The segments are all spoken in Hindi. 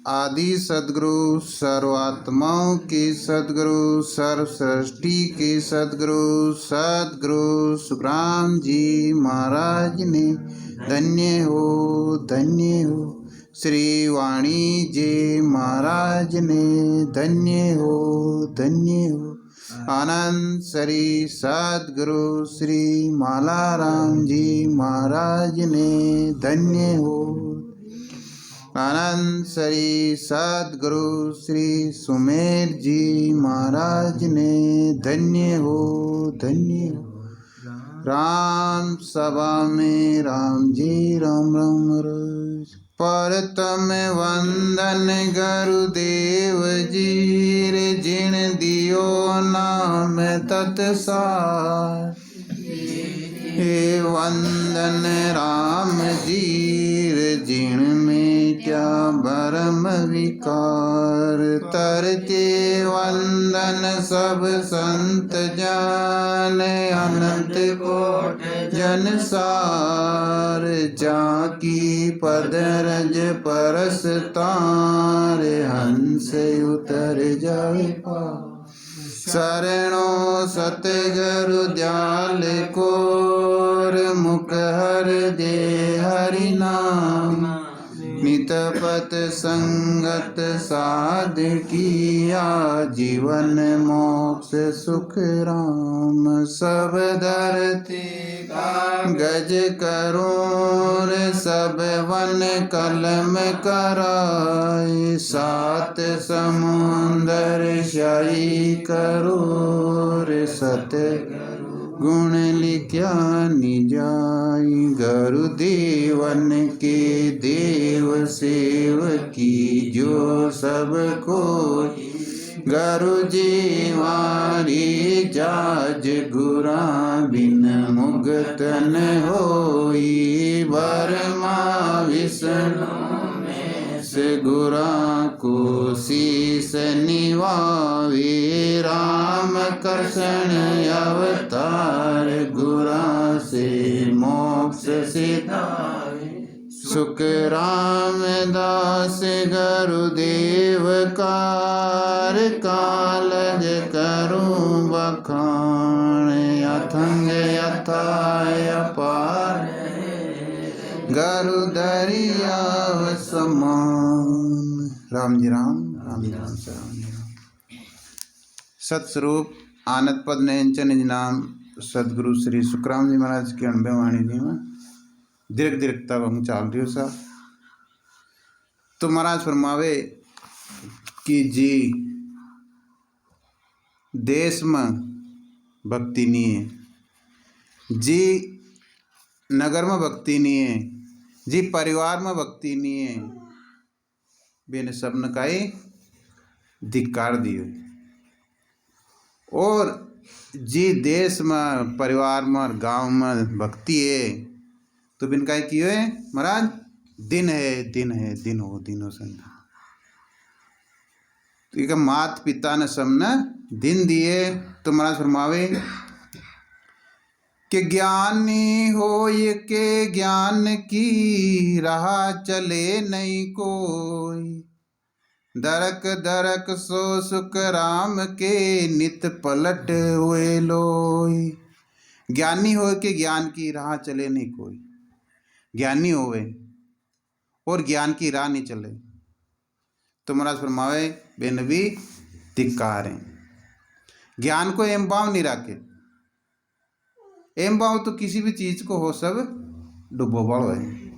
आदि सद्गुरु, सर्वात्माओं के सद्गुरु, सर्व सृष्टि के सद्गुरु सद्गुरु सुखराम जी महाराज ने धन्य हो धन्य हो। श्री वाणी जी महाराज ने धन्य हो धन्य हो। आनंद श्री सद्गुरु श्री मालाराम जी महाराज ने धन्य हो। आनंद श्री सद्गुरु श्री सुमेर जी महाराज ने धन्य हो धन्य हो। राम सभा में राम जी राम राम रोज। परतम वंदन गुरुदेव जी रे, जिण दियो नाम तत्सार। हे वंदन राम जी रे, जिण में क्या भरम विकार। तरते वंदन सब संत जान, अनंत कोट जन सार। जाकी पद रज परस तार, हंस उतर जाए पार। शरणो सतगुरु दयाल कोर, मुख हर दे हरि नाम। नित पत संगत साध किया, जीवन मोक्ष सुख राम। सब धरती गज करोर, सब वन कलम कराए। सात समुंदर शाही करोर, सत गुण लिख्या निजाई। गुरुदेवन के देव सेव की जो सब कोई। गुरु जी वारी जाज, गुरा बिन मुगत न होई। बर्मा विष्णु से गुरा को शीस निवावे। राम कृष्ण अवतार, गुरा से मोक्ष सिधाए। सुख रामदास गुरुदेव कार, कालज करूं बखान। अथंग अथाय अपार, गुरु दरियाव समान। राम जी राम राम जी राम से राम जी राम। सतस्वरूप आनंद पद नयन निज नाम सदगुरु श्री सुखराम जी महाराज की अणबे वाणी जी में दीर्घ दीर्घता हम चाल रही हो सा। तो महाराज फरमावे कि जी देश में भक्ति नहीं है, जी नगर में भक्ति नहीं है, जी परिवार में भक्ति नहीं है। बेने सबने काई धिक्कार दियो। और जी देश में परिवार में गांव में भक्ति है तो बिन काई कियो है महाराज। दिन है दिन है दिन हो संधा। तो ये मात पिता ने सबने दिन दिए। तो महाराज फरमावे कि ज्ञानी होय के ज्ञान की राह चले नहीं कोई। दरक दरक सो सुख राम के नित पलट हुए लोई। ज्ञानी होय के ज्ञान की राह चले नहीं कोई। ज्ञानी होवे और ज्ञान की राह नहीं चले तो महाराज फरमावे बेनबी धिक्कार है। ज्ञान को एम भाव नहीं रखे। एम भाव तो किसी भी चीज को हो सब डुबो बड़ो है,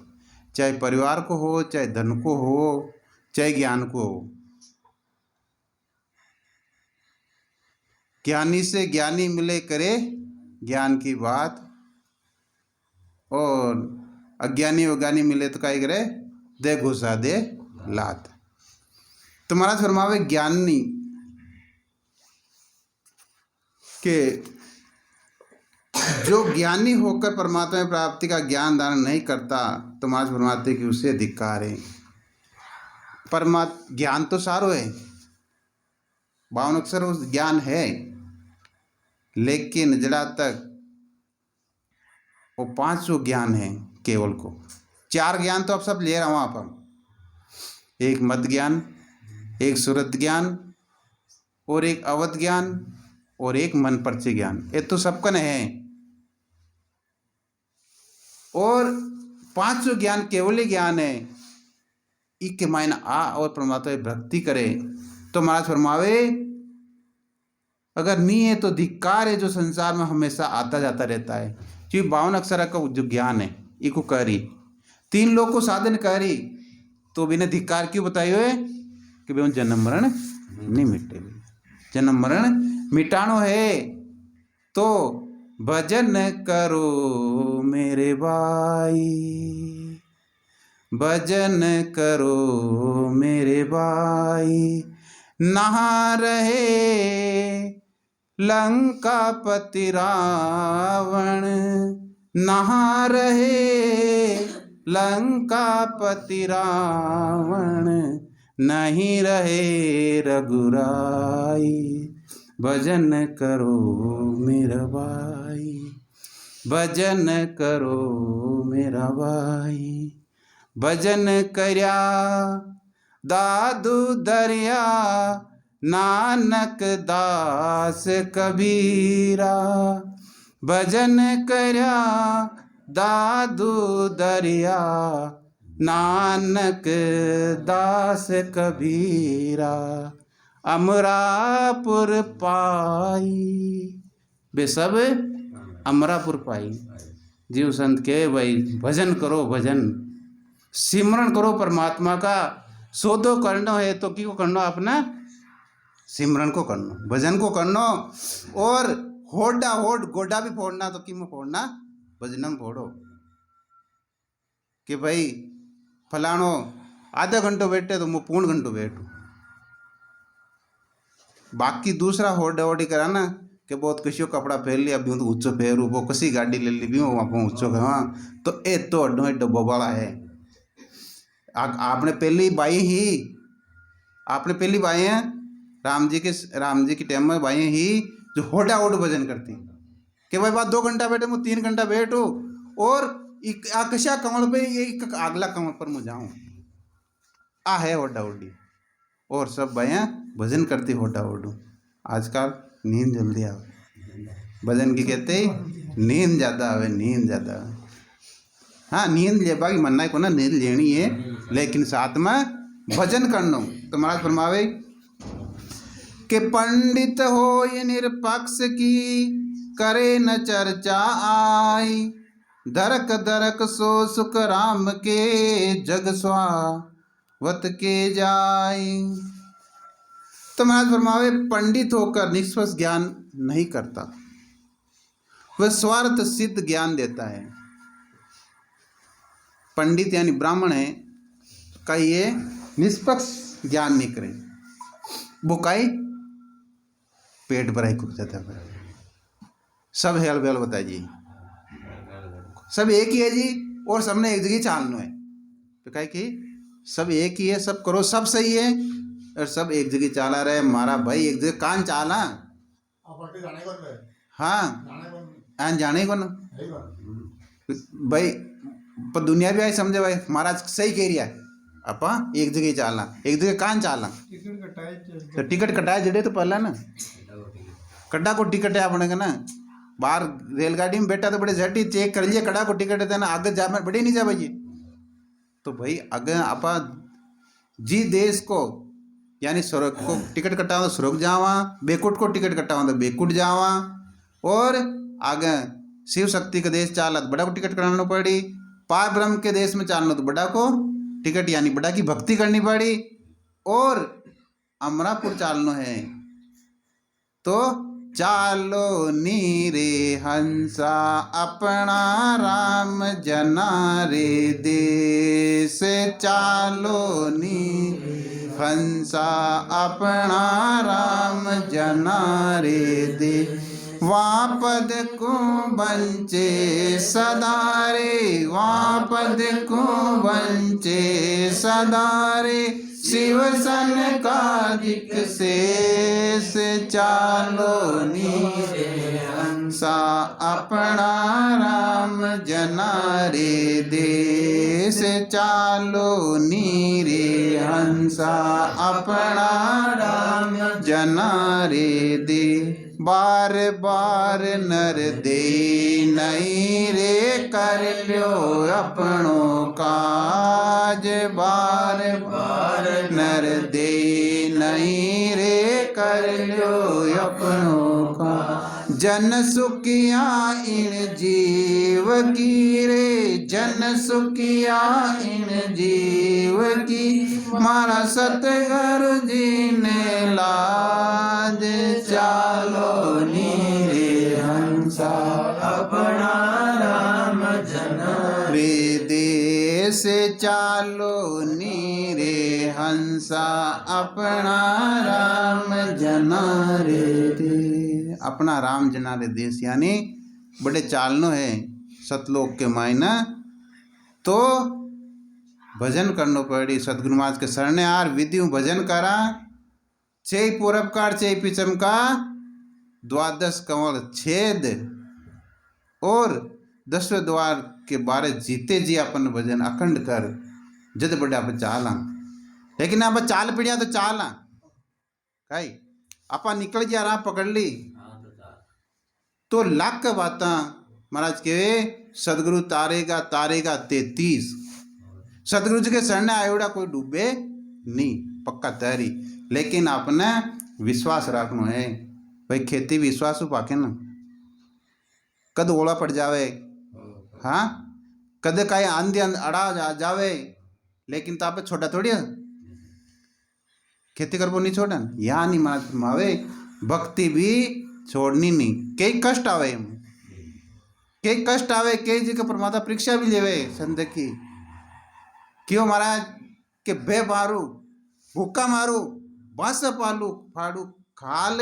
चाहे परिवार को हो, चाहे धन को हो, चाहे ज्ञान को हो। ज्ञानी से ज्ञानी मिले करे ज्ञान की बात, और अज्ञानी अज्ञानी मिले तो क्या करे दे घुसा दे लात। तो महाराज फरमावे ज्ञानी के जो ज्ञानी होकर परमात्मा की प्राप्ति का ज्ञान दान नहीं करता तो महाराज फरमाते कि उसे धिक्कार है। परमात्मा ज्ञान तो सारो है, 52 अक्षर उस ज्ञान है, लेकिन जड़ा तक वो 500 ज्ञान है केवल को। 4 ज्ञान तो अब सब ले रहा हूँ आप। एक मद ज्ञान, एक सुरत ज्ञान और एक अवध ज्ञान और एक मन परचे ज्ञान। ये तो सबकन है। और पांचों ज्ञान केवल ज्ञान है। इके मायने आ और परमात्मा भक्ति करे तो महाराज फरमावे अगर नहीं है तो धिक्कार है जो संसार में हमेशा आता जाता रहता है। क्योंकि 52 अक्षर का जो ज्ञान है इको करी 3 लोग को साधन करी तो बिना धिक्कार क्यों बताई हुए कि भाई जन्म मरण नहीं मिटे। जन्म मरण मिटानो है तो भजन करो मेरे भाई, भजन करो मेरे भाई। नहा रहे लंकापति रावण, नहा रहे लंकापति रावण, नहीं रहे रघुराई। भजन करो मेरा भाई, भजन करो मेरा भाई। भजन करया दादू दरिया, नानक दास कबीरा। भजन करया दादू दरिया, नानक दास कबीरा। अमरापुर पाई, वे सब अमरापुर पाई। जीव संत के भाई भजन करो, भजन सिमरण करो परमात्मा का। सौदो करना है तो क्यों करना, अपना सिमरन को करना, भजन को करना। और होड़ा होड़ गोडा भी फोड़ना तो क्यों फोड़ना, भजनम फोड़ो। कि भाई फलानो आधा घंटो बैठे तो मैं पूर्ण घंटो बैठूं। बाकी दूसरा होड़ा होड़ी करा ना कि बहुत किसी कपड़ा पहन लिया अभी तो ऊंचो पहरू, वो कसी गाड़ी ले ली भी वहाँ पर ऊंचो हाँ तो ए तो अड्डो डब्बो वाला है। आपने पहली बाई ही, आपने पहली बाई हैं राम जी के टाइम में बाई ही जो होड़ा होड़ भजन करती कि भाई बात 2 घंटा बैठे मैं 3 घंटा बैठूँ और कशा कमल पे एक अगला कमल पर मैं जाऊँ। आ है होड़ा होड़ी और सब बाया भजन करती होड़ा होड़ू। आजकल नींद जल्दी आवे, भजन की कहते नींद ज़्यादा आवे, नींद ज़्यादा आवे। हाँ नींद ले बाकी मन्ना को ना नींद लेनी है लेकिन साथ में भजन करना। तो महाराज फरमावे कि पंडित हो ये निरपक्ष की, करे न चर्चा आई। दरक दरक सो सुख राम के, जग स्वावत के जाई। तो महाराज फरमावे पंडित होकर निष्पक्ष ज्ञान नहीं करता, वह स्वार्थ सिद्ध ज्ञान देता है। पंडित यानी ब्राह्मण है का ये निष्पक्ष ज्ञान नहीं करे, बुकाई पेट भराई कुछ जाता है। सब हेल बेल बताए जी, सब एक ही है जी और सबने एक जगह चालना है। तो कहे कि सब एक ही है, सब करो, सब सही है और सब एक जगह चाला रहे। मारा भाई एक जगह कान चाला हाँ जाने को ना भाई पर दुनिया भी आई समझे भाई महाराज सही कह रहा है। अपा एक जगह चालना, एक जगह कान चालना तो टिकट कटाए जड़े तो पहला ना कड्डा को टिकट है अपने का ना। बाहर रेलगाड़ी में बैठा तो बड़े झटी चेक कर लिए कड़ा को टिकट है ना, आगे जा में बड़े नहीं जा भाई। तो भाई अगर आपा जी देश को यानी स्वर्ग को टिकट कटावा तो स्वर्ग जावा, बेकुट को टिकट कटावा तो बेकुट जावा। और आगे शिव शक्ति के देश चाला तो बड़ा को टिकट कराना पड़ी, पार ब्रह्म के देश में चालना तो बड़ा को टिकट यानी बड़ा की भक्ति करनी पड़ी। और अमरापुर चालना है तो चालो नीरे हंसा अपना राम जना रे देश। चालो नीरे हंसा अपना राम जना रे देश। वहाँ पद को बंचे सदारे, वहाँ पद को बंचे सदारे। शिव सन कादिक शेष चालो नीरे हंस हंसा अपना राम जना रे देश चालो नीरे हंसा अपना राम जना रे दे बार बार नर दे नहीं रे कर लो अपनो काज बार बार नर दे नहीं रे कर लो अपनो काज जन सुखिया इन जीव की रे जन सुखिया इन जीव की मारा सतगुरु जी ने लाज चालो नीरे हंसा अपना राम जना रे देश चालो नीरे हंसा अपना राम जना रे दे अपना राम जना रे देश यानी बड़े चालनो है सतलोक के मायना तो भजन करनो पड़ी सतगुरु महाराज के शरणे आर विधि भजन करा छे पूरबकार छे पिछम का द्वादश कंवल छेद और 10वें द्वार के बारे जीते जी अपन भजन अखंड कर जद बड़े आप चाला लेकिन आप चाल पड़िया तो चाला कई आपा निकल गया राह पकड़ ली तो लाख बात महाराज के सदगुरु तारेगा तारेगा 33 सदगुरु जी के शरण आयोड़ा कोई डूबे नहीं पक्का तैयारी लेकिन आपने विश्वास रखना है भाई खेती विश्वास पाके ना कद ओला पड़ जावे हाँ कद काई आंधी अड़ा जावे लेकिन तो आप छोटा थोड़ी है खेती करबो नहीं छोड़ा यहाँ नहीं मावे भक्ति भी छोड़नी नहीं कई कष्ट आवे कई जी का परमात्मा परीक्षा भी लेवे संत की क्यों महाराज के बे मारू भूखा मारू बांस पालू फाड़ू खाल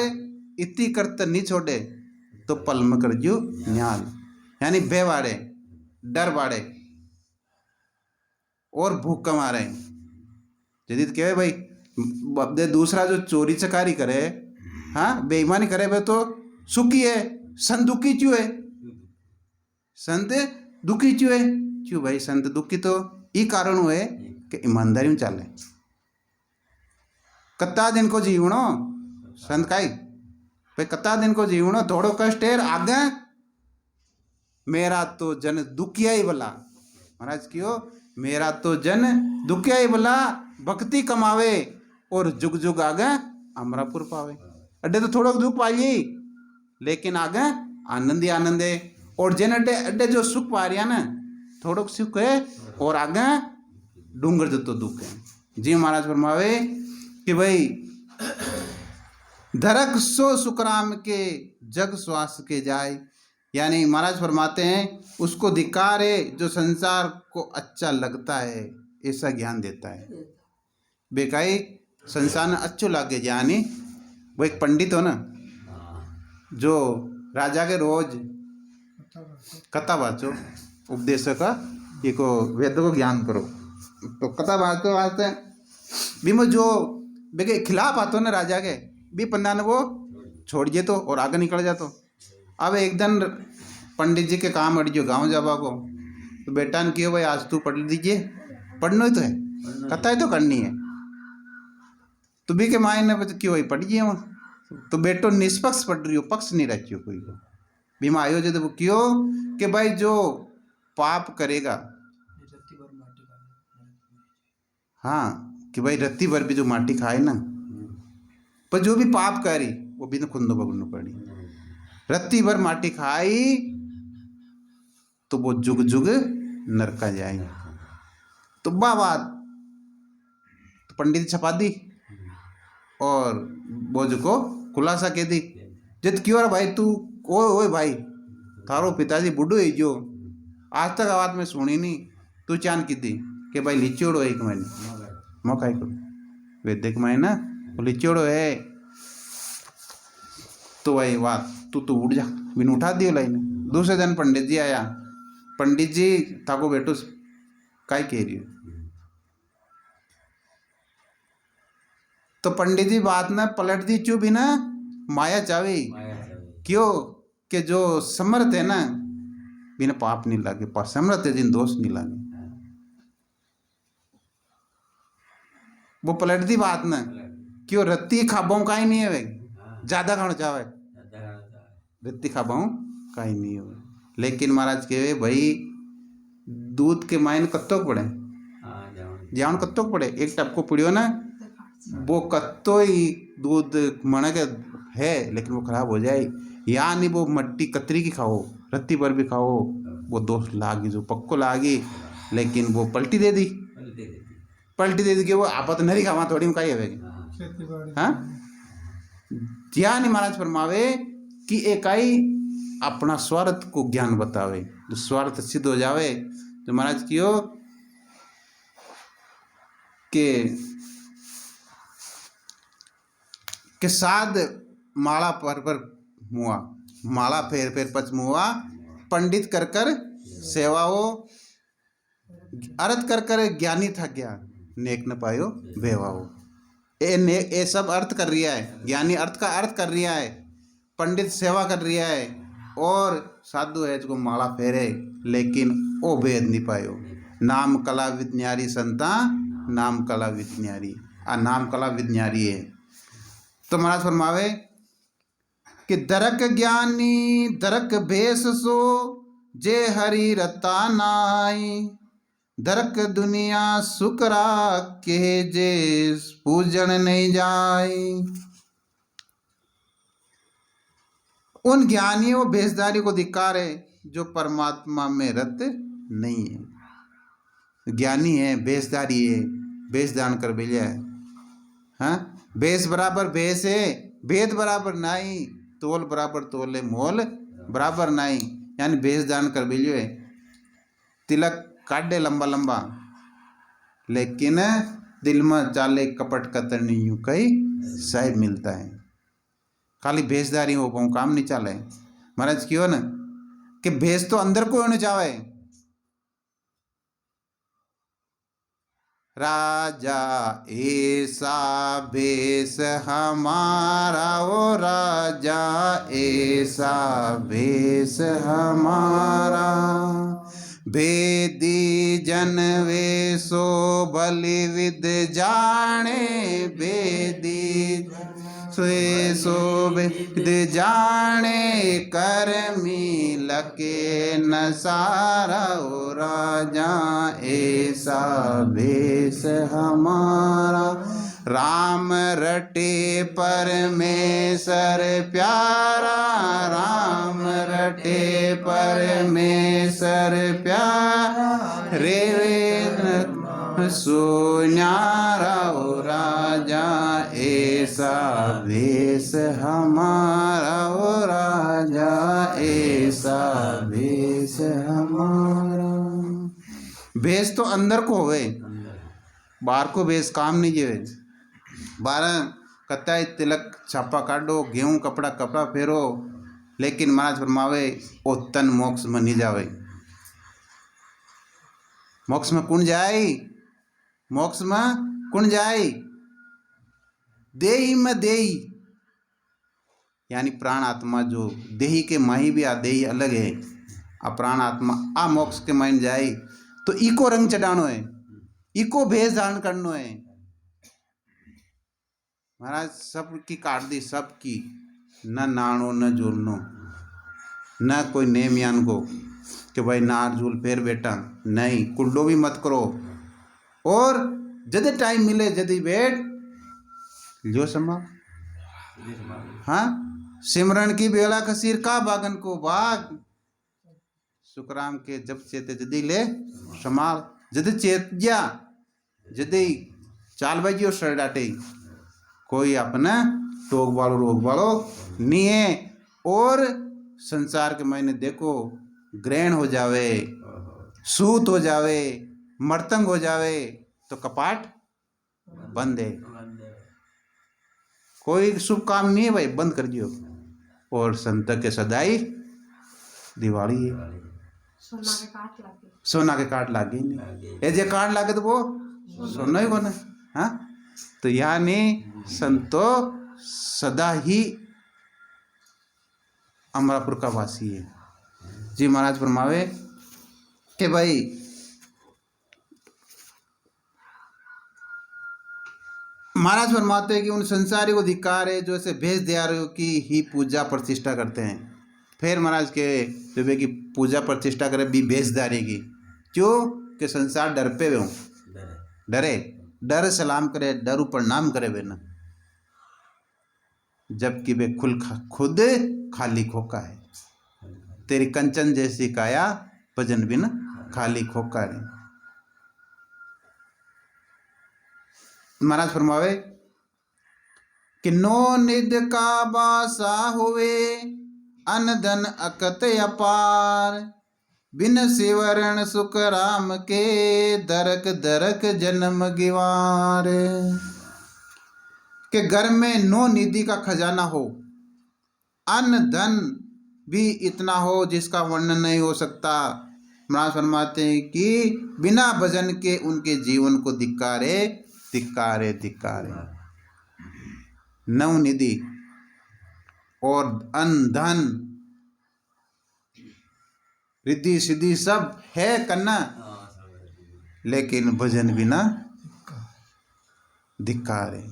इतनी करते नहीं छोड़े तो पल में कर जू न्याल यानी बे बाड़े डर बाड़े और भूखा मारे यदि कहे भाई दूसरा जो चोरी चकारी करे हाँ बेईमानी करे वे तो सुखी है संत दुखी क्यों है संत दुखी क्यों है क्यों भाई संत दुखी तो ये कारण हुए कि ईमानदारी में चाले कत्ता दिन को जीवनो संत काई भाई कत्ता दिन को जीवनो थोड़ो कष्ट है आगे मेरा तो जन दुखिया ही भला महाराज क्यों मेरा तो जन दुखिया ही भला भक्ति कमावे और जुग जुग आगे अमरापुर पावे अड्डे तो थोड़ा दुख पाइए लेकिन आगे आनंद ही आनंद है और जिन अड्डे अड्डे जो सुख पा रही है ना थोड़ा सुख है और आगे डूंगर जो तो दुख है जी महाराज फरमावे कि भाई धरक सो सुखराम के जग श्वास के जाए यानी महाराज फरमाते हैं उसको धिक्कार है जो संसार को अच्छा लगता है ऐसा ज्ञान देता है बेकाई संसार में अच्छो लागे यानी वो एक पंडित हो ना जो राजा के रोज कथा बाचो उपदेश का ये को वेद को ज्ञान करो तो कथा बाचो वास्ते बीमो जो बेके खिलाफ आतो ना राजा के भी पन्ना ने वो छोड़ जे तो और आगे निकल जातो अब एक दिन पंडित जी के काम अड़ जो गाँव जावा को तो बेटा ने किया भाई आज तू पढ़ लीजिए पढ़ना ही तो है कथा ही तो करनी है तो भी के मायने क्यों भाई पढ़िए वहाँ तो बेटो निष्पक्ष पढ़ रही हो पक्ष नहीं रखियो कोई को बीमा आयो जो तो क्यों कि भाई जो पाप करेगा हाँ कि भाई रत्ती भर भी जो माटी खाए ना पर जो भी पाप करी वो भी तो खुंदो भगनो पड़ी रत्ती भर माटी खाई तो वो जुग जुग नरका जाए तो बात तो पंडित छपा दी और बोझ को खुलासा कह दी जित क्यों रे भाई तू ओए भाई थारो पिताजी बुढ़ो ही जो आज तक आवाज में सुनी नहीं तू चांद की थी कि भाई लिचोड़ो एक महीने मौका को वेदिक महीना लिचोड़ो है तो भाई बात तू उठ जा बिन उठा दियो लाइन दूसरे दिन पंडित जी आया पंडित जी थाको बेटो काय कह रही हो तो पंडित जी बात में पलट दी चुप भी ना माया चावी क्यों कि जो समर्थ है ना, बिना पाप नहीं लागे, पर समर्थ है जिन दोष नहीं लागे। वो पलट दी बात ना, क्यों रत्ती खाबाऊ का ही नहीं है वे, ज्यादा खाना चाहे रत्ती खाबाऊ का ही नहीं है। लेकिन महाराज के भाई दूध के मायने कत्तो पड़े, जान कत्तो पड़े, एक टपको पिड़ियो ना वो कत्तो ही दूध मण के है, लेकिन वो खराब हो जाए। या नहीं वो मट्टी कतरी की खाओ, रत्ती पर भी खाओ, वो दोष लागी, जो पक्को लागी, लेकिन वो पलटी दे दी, पलटी दे दी कि वो आपत नरी खावा थोड़ी में का हाँ। या नहीं महाराज फरमावे कि एकाई अपना स्वार्थ को ज्ञान बतावे, जो स्वार्थ सिद्ध हो जावे, तो महाराज कियो के साध माला पर मुआ, माला फेर फेर पच मुआ, पंडित कर कर सेवाओ, अर्थ कर कर ज्ञानी था गया, नेक न पायो बेवाओ। ये सब अर्थ कर रिया है, ज्ञानी अर्थ का अर्थ कर रिया है, पंडित सेवा कर रिया है, और साधु है जो माला फेरे, लेकिन वो भेद नहीं पायो। नाम कला विज्ञारी संता, नाम कला विज्ञारी, नाम कला विज्ञारी है। तो महाराज फरमावे कि दरक ज्ञानी दरक भेष सो, जे हरि रता नाई, दरक दुनिया सुकरा के, जे पूजन नहीं जाए। उन ज्ञानियों भेषधारी को धिक्कार है जो परमात्मा में रत नहीं है। ज्ञानी है, भेषधारी है, भेष दान कर भेजा है, हाँ, भेष बराबर भेष है, भेद बराबर नाई, तोल बराबर तोले, मोल बराबर नाई, यानी भेष दान कर भेजो है, तिलक काटे लंबा लंबा, लेकिन दिल में चाले कपट कतरनी यूं कई साहिब मिलता है। खाली भेषधारी हो पाऊँ काम नहीं चाले। महाराज क्यों ना कि भेष तो अंदर को होने चाहे। राजा ऐसा भेष हमारा, ओ राजा ऐसा भेष हमारा, भेदी जन वेसो बलि विद जाने, भेदी सो विद जाने, करमी लके न सारा, ओ राजा ऐसा भेष हमारा। राम रटे परमेश्वर प्यारा, राम रटे परमेश्वर प्यारा, रे सुन्यारा, ओ राजा ऐसा भेष हमारा, ओ राजा ऐसा भेष हमारा। भेष तो अंदर को होवे, बाहर को भेष काम नहीं जेवे। बारह कत्ता तिलक छापा काटो, गेहूं कपड़ा कपड़ा फेरो, लेकिन महाराज फरमावे ओ तन मोक्ष में नहीं जावे। मोक्ष में कौन जाए, मोक्ष में कौन जाए, देही में देही, यानी प्राण आत्मा जो देही के माही भी आ, देही अलग है, आ प्राण आत्मा आ मोक्ष के माइन जाए, तो इको रंग चढ़ानो है, इको भेष धारण करनो है। महाराज सबकी काट दी, सबकी, न नाणो न झूलनो, न कोई नेम यान को कि भाई नार झूल फेर बेटा, नहीं, कुल्लो भी मत करो। और जदे टाइम मिले जदी बैठ लियो संभाल, हाँ, सिमरन की बेला कसीर का बागन को बाग, सुखराम के जब चेते जदी ले संभाल, जदे चेत जा जदी चाल बाजियो सर डाटे, कोई अपना टोक वालो रोग वालो नहीं है। और संसार के महीने देखो ग्रहण हो जावे, सूत हो जावे, मर्तंग हो जावे, तो कपाट बंद है, कोई शुभ काम नहीं है भाई, बंद कर दियो। और संत के सदाई दिवाली है, सोना के काट लागे नहीं, ये जे काट लागे तो वो सोना ही कोना, हाँ। तो यानी संतो सदा ही अमरापुर का वासी है जी। महाराज फरमावे कि भाई महाराज फरमाते हैं कि उन संसारी को धिक्कार है जो ऐसे भेष दियारों की ही पूजा प्रतिष्ठा करते हैं। फिर महाराज के जब की पूजा प्रतिष्ठा करे भी भेषधारी की, क्यों कि संसार डर पे वे हों, डरे डर सलाम करे, डर प्रणाम करे वे ना, जबकि वे खुद खाली खोखा है। तेरी कंचन जैसी काया भजन बिन खाली खोखा है। महाराज फरमावे कि नो निध का बासा हुए अन धन अकत अपार, बिन सिवरण सुख राम के दरक दरक जन्म गिवार। के घर में नो निधि का खजाना हो, अन्न धन भी इतना हो जिसका वर्णन नहीं हो सकता। महाराज फरमाते हैं कि बिना भजन के उनके जीवन को धिक्कारे धिक्कारे धिक्कारे। नवनिधि और अन्न धन रिद्धि सिद्धि सब है करना, लेकिन भजन बिना धिक्कारे।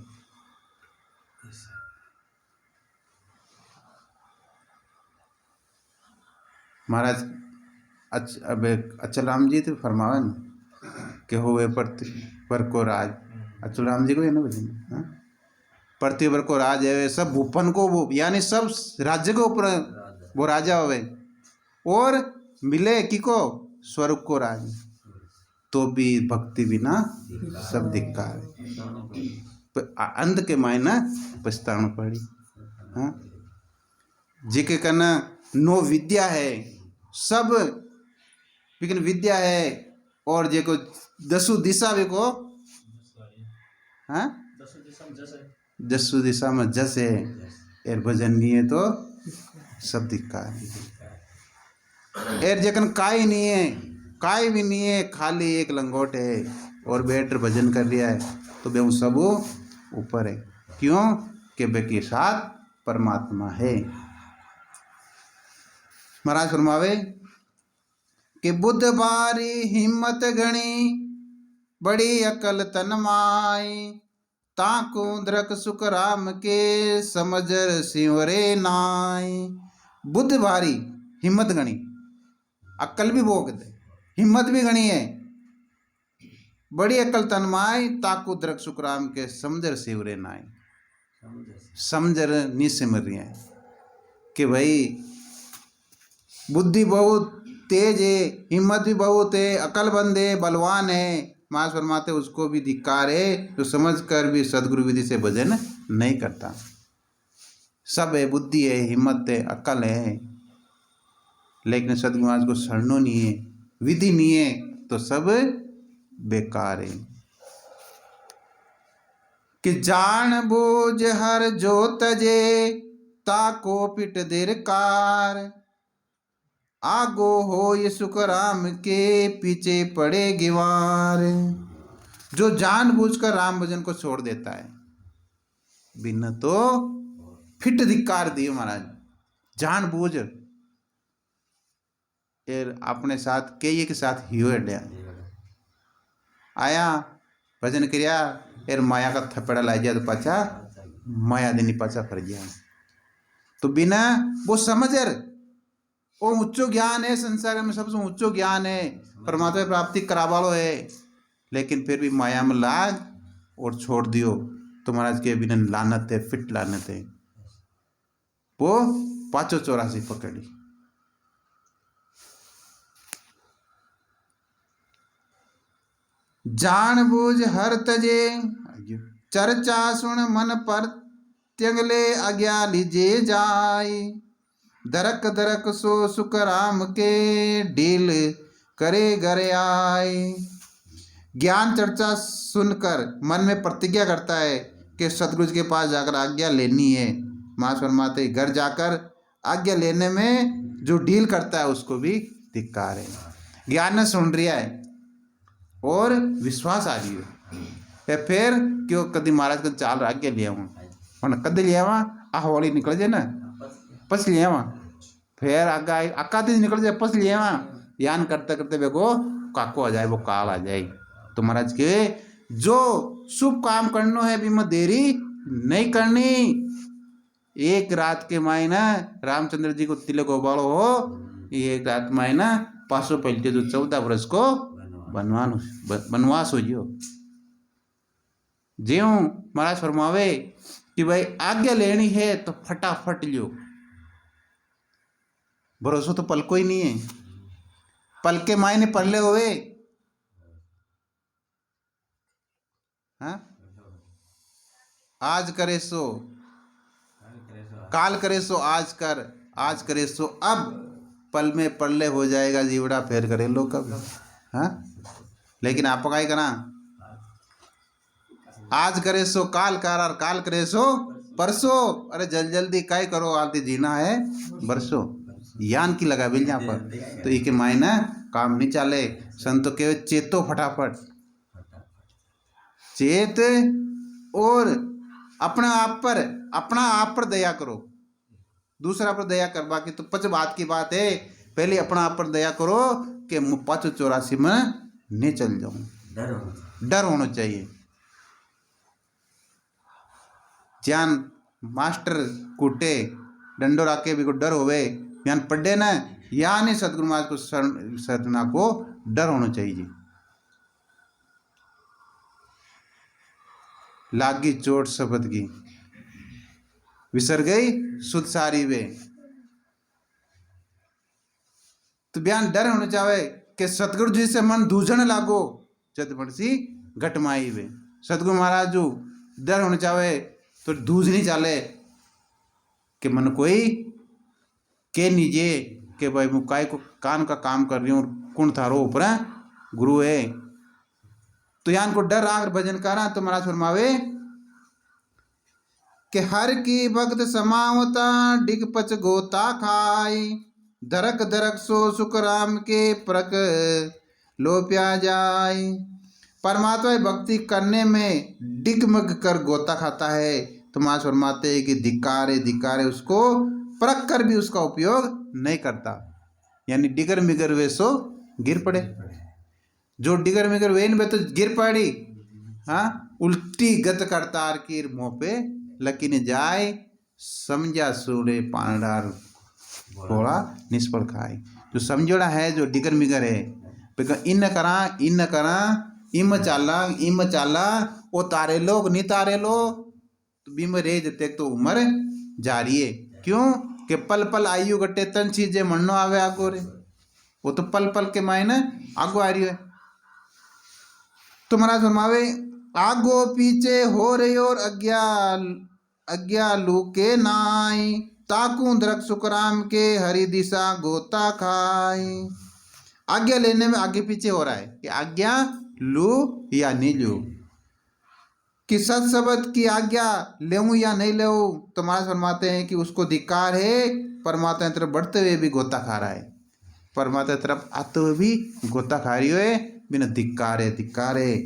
महाराज अब अचल राम जी तो फरमावन कि होवे पर को राज, अचल राम जी को है ना भजन, पृथ्वी पर को राज है, सब भूपन को वो यानी सब राज्य के ऊपर वो राजा होवे, और मिले कि को स्वर्ग को राज, तो भी भक्ति बिना सब धिक्कार है। अंत के मायना पछताना पड़ी। हाँ जिके करना नो विद्या है सब, लेकिन विद्या है और जे को दसु दिशा भी को, हाँ दसु दिशा में जस है, एर भजन नहीं है तो सब धिक्कार है। एर जकन काई नहीं है, काई भी नहीं है, खाली एक लंगोट है और बैठ भजन कर लिया है, तो वे सब ऊपर है। क्यों कि वे के साथ परमात्मा है। महाराज फरमावे कि बुद्ध बारी हिम्मत गणी, बड़ी अकल तन माई, ताको द्रक सुख राम के समझर सिंवरे नाई। बुद्ध भारी हिम्मत गणी, अकल भी भोग दे, हिम्मत भी गणी है, बड़ी अकल तन माई, ताको द्रक सुख राम के समझर सिंवरे नाई। समझर नहीं सिमर रही है कि भाई बुद्धि बहुत तेज है, हिम्मत भी बहुत है, अकलमंद है, बलवान है। महाराज फरमाते उसको भी धिक्कार है जो समझ कर भी सदगुरु विधि से भजन नहीं करता। सब है, बुद्धि है, हिम्मत है, अकल है, लेकिन सदगुरु महाराज को शरणों नहीं है, विधि नहीं है, तो सब बेकार है। कि जान बूझ हर जो तजे, ताको पिट दिरकार, आगो हो ये सुख राम के पीछे पड़े गिवार। जो जानबूझकर राम भजन को छोड़ देता है, बिना तो फिट धिक्कार दिए महाराज, जानबूझ एर अपने साथ के साथ हियो अड्या आया भजन क्रिया एर माया का थप्पड़ा ला दिया, तो पाचा माया देनी पाचा फर गया। तो बिना वो समझर वो ऊंचो ज्ञान है, संसार में सबसे ऊंचो ज्ञान है, परमात्मा प्राप्ति करावालो है, लेकिन फिर भी माया में लाग और छोड़ दियो तो महाराज के बिना लानत है, फिट लानत है। वो 584 पकड़ी। जान बूझ हर तजे, चर्चा सुन मन पर त्यगले आज्ञा लीजे जाय, दरक दरक सो सुख राम के डील करे घर आए। ज्ञान चर्चा सुनकर मन में प्रतिज्ञा करता है कि सतगुरु के पास जाकर आज्ञा लेनी है। मां फरमाते घर जाकर आज्ञा लेने में जो डील करता है उसको भी धिक्कार है। ज्ञान ने सुन रिया है और विश्वास आ रही है, फिर क्यों कभी महाराज का चाल आज्ञा लिया हूँ, कद लिया वहाँ आह वाली निकल जाए ना, पस लिया वहाँ फिर आगा अक्का निकल जाए पस लिए वहाँ यान करते करते देखो काको आ जाए, वो काल आ जाए। तो महाराज के जो शुभ काम करनो है भी में देरी नहीं करनी। एक रात के मायना रामचंद्र जी को तिलक उबालो हो, एक रात मायना 500 पहले जो 14 वर्ष को बनवास हो जियो। ज्यों महाराज फरमावे कि भाई आज्ञा लेनी है तो फटाफट लियो। भरोसा तो पल को ही नहीं है, पल के मायने पल्ले हुए। हाँ, आज करे सो काल करे सो आज कर, आज करे सो अब, पल में पल्ले हो जाएगा जीवड़ा फेर करे लो कब। हाँ, लेकिन आप क्या करा, आज करे सो काल कर और काल करे सो परसों। अरे जल्दी काय करो, आलती जीना है बरसों। यान की लगा बिल यहाँ पर तो एक मायना काम नहीं चाले। संतो के चेतो फटाफट, चेत और अपना आप पर दया करो, दूसरा पर दया कर। बाकी तो पच बात की बात है, पहले अपना आप पर दया करो कि 584 में नहीं चल जाऊं। डर होना चाहिए। जान मास्टर कूटे डंडो राके भी को डर होवे, यान पढ़े ना या नहीं सतगुरु महाराज को सतना को डर होना चाहिए। लागी चोट शब्द की विसर गई सुध सारी वे। तो बयान डर होना चाहे कि सतगुरु जी से मन दूझन लागो जत बड़सी घटमाई वे। सतगुरु महाराज जो डर होना चाहे तो दूझ नहीं चाले कि मन कोई के नीजे कि भाई मुकाई को कान का काम कर रही हूँ, कौन थारो ऊपर गुरु है। तो यान को डर आगर भजन करा तो महाराज फरमावे कि हर की भक्त समावता डिग पच गोता खाई, धरक धरक सो सुख राम के परक लोप्या जाए। परमात्मा भक्ति करने में डिगमग कर गोता खाता है तो महाराज फरमाते हैं कि धिक्कारे उसको परख कर भी उसका उपयोग नहीं करता। यानी डिगर मिगर वे सो गिर पड़े, जो डिगर मिगर वे इन तो गिर पड़ी। हाँ, उल्टी गत करतार की मुँह पे लकीने जाए, समझा सूरे पानडार घोड़ा निष्फल खाए। जो समझोड़ा है, जो डिगर मिगर है, इन करा इम चाला वो तारे लोग नहीं तारे लो तो बीम रे जते तो उम्र जा रही है। क्यों कि पल पल आयु गट्टे तन चीजें मनो आवे आगो रे, वो तो पल पल के मायने आगो आ रही है। तो महाराज फरमावे आगो पीछे हो रही और अज्ञा लूके नाई, ताकू दरक सुखराम के हरि दिशा गोता खाई। आज्ञा लेने में आगे पीछे हो रहा है कि आज्ञा लू या नहीं लू, कि सत शब्द की आज्ञा लेऊं या नहीं लेऊं। तो महाराज फरमाते हैं कि उसको धिक्कार है, परमात्मा की तरफ बढ़ते हुए भी गोता खा रहा है, परमात्मा की तरफ आते हुए भी गोता खा रही है, बिना धिक्कार है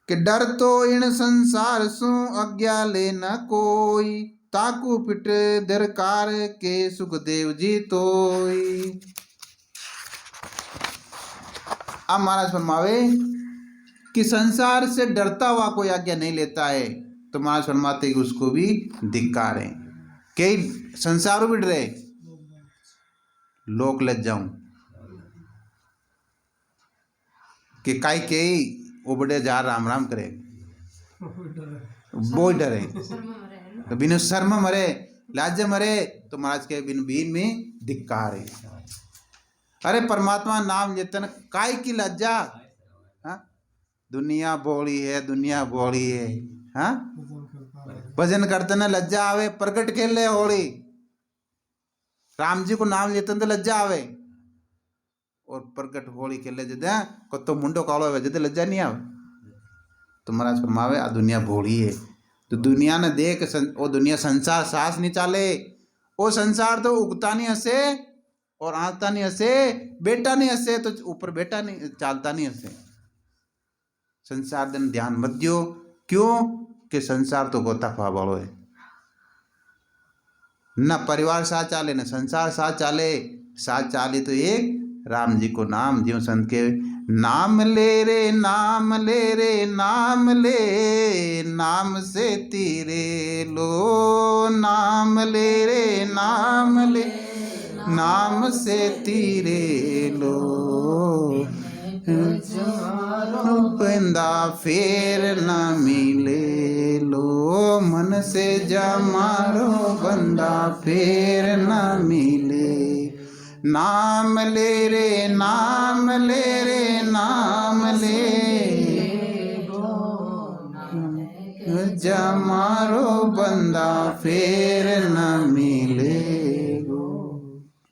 कि डर तो इन संसार सु आज्ञा ले न कोई, ताकू पिट दरकार के सुखदेव जी तोई। अब महाराज फरमावे कि संसार से डरता हुआ कोई आज्ञा नहीं लेता है तो महाराज फरमाते कि उसको भी धिक्कार है। कई संसारों भी डरे लोक लज जाऊं कि काई कई वो बड़े जा राम राम करे, वो डरे तो बिन शर्म मरे लाज मरे तो महाराज के बिन बीन में धिक्कार है। अरे परमात्मा नाम लेतन काय की लज्जा। हाँ, दुनिया भोली है। हाँ, भजन करते न लज्जा आवे, प्रकट खेल ले होली। राम जी को नाम लेते तो लज्जा आवे और प्रकट होली खेले जदे कतो मुंडो कालो है जदे लज्जा नहीं आवे। तो महाराज फरमावे आ दुनिया भोली है तो दुनिया ने देख वो दुनिया संसार सास नहीं चाले, वो संसार तो उगता नहीं हसे और आता नहीं हसे, बेटा नहीं हसे तो ऊपर बेटा नहीं चालता नहीं हसे। संसार दिन ध्यान मत दियो, क्यों कि संसार तो गोता खा वालो है। न परिवार साथ चाले न संसार साथ चाले, साथ चाले तो एक राम जी को नाम। ज्यों संत के नाम ले रे नाम ले रे नाम ले, नाम से तेरे लो, नाम ले रे नाम ले, नाम से तीरे लो, बंदा फेर न मिले लो, मन से जमारो बंदा फेर न मिले। नाम ले रे नाम ले रे नाम ले, जमारो बंदा फेर न मिले।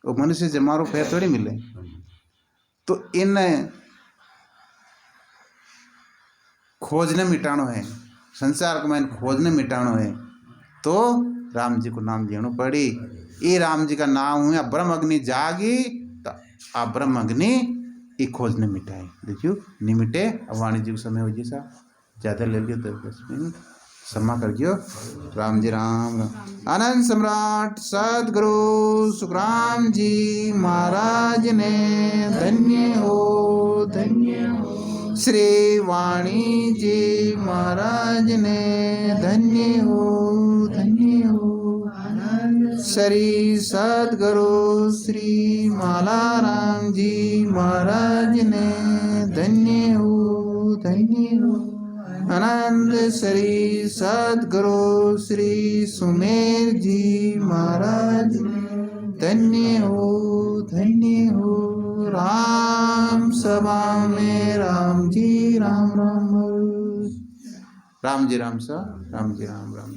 वो मनुष्य जमारो फेर थोड़ी मिले। तो इन खोजने मिटाणो है, संसार को मैंने खोजने मिटाणो है, तो राम जी को नाम देणो पड़ी। ये राम जी का नाम हुआ ब्रह्म अग्नि जागी, तो आ ब्रह्म अग्नि ये खोजने मिटाए। देखियो नहीं मिटे। अब वाणिज्य को समय हो जैसा ज़्यादा ले लियो 10 मिनट क्षमा कर दियो। राम जी राम राम। आनंद सम्राट सदगुरु सुखराम जी महाराज ने धन्य हो धन्य हो। श्री वाणी जी महाराज ने धन्य हो धन्य हो। श्री सदगुरु श्री मालाराम जी महाराज ने धन्य हो धन्य हो। आनंद श्री सदगुरु श्री सुमेर जी महाराज धन्य हो धन्य हो। राम सभा में राम जी राम राम, राम जी राम सा, राम जी राम राम।